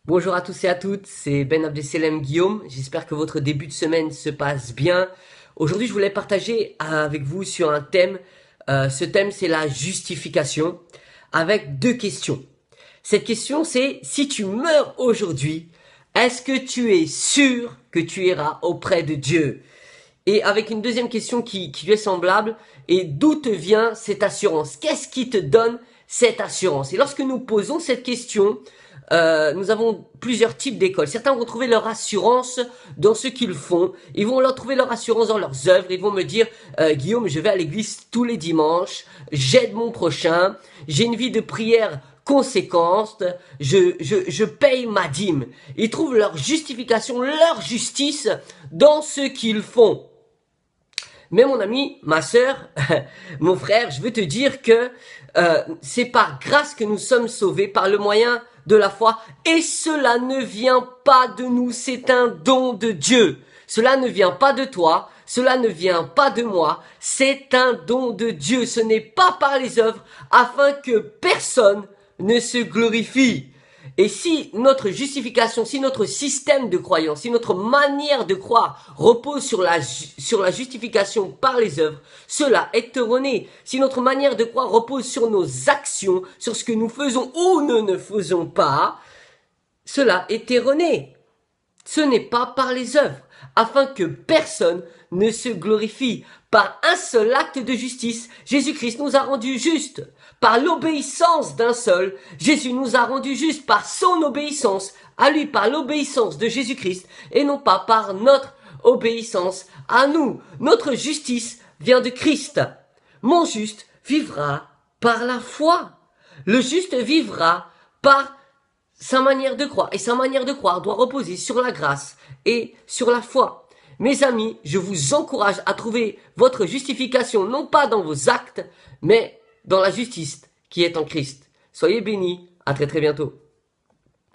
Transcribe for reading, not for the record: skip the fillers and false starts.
Bonjour à tous et à toutes, c'est Ben Abdeselem Guillaume. J'espère que votre début de semaine se passe bien. Aujourd'hui, je voulais partager avec vous sur un thème. Ce thème, c'est la justification, avec deux questions. Cette question, c'est si tu meurs aujourd'hui, est-ce que tu es sûr que tu iras auprès de Dieu? Et avec une deuxième question qui lui est semblable, et d'où te vient cette assurance? Qu'est-ce qui te donne cette assurance? Et lorsque nous posons cette question, nous avons plusieurs types d'écoles. Certains vont trouver leur assurance dans ce qu'ils font. Ils vont leur trouver leur assurance dans leurs œuvres. Ils vont me dire, Guillaume, je vais à l'église tous les dimanches, j'aide mon prochain, j'ai une vie de prière conséquente, je paye ma dîme. Ils trouvent leur justification, leur justice dans ce qu'ils font. Mais mon ami, ma sœur, mon frère, je veux te dire que c'est par grâce que nous sommes sauvés, par le moyen de la foi, et cela ne vient pas de nous, c'est un don de Dieu. Cela ne vient pas de toi, cela ne vient pas de moi, c'est un don de Dieu. Ce n'est pas par les œuvres, afin que personne ne se glorifie. Et si notre justification, si notre système de croyance, si notre manière de croire repose sur la justification par les œuvres, cela est erroné. Si notre manière de croire repose sur nos actions, sur ce que nous faisons ou ne faisons pas, cela est erroné. Ce n'est pas par les œuvres, afin que personne ne se glorifie. Par un seul acte de justice, Jésus-Christ nous a rendus justes. Par l'obéissance d'un seul, Jésus nous a rendus justes par son obéissance, à lui, par l'obéissance de Jésus-Christ, et non pas par notre obéissance à nous. Notre justice vient de Christ. Mon juste vivra par la foi. Le juste vivra par sa manière de croire. Et sa manière de croire doit reposer sur la grâce et sur la foi. Mes amis, je vous encourage à trouver votre justification non pas dans vos actes, mais dans la justice qui est en Christ. Soyez bénis, à très très bientôt.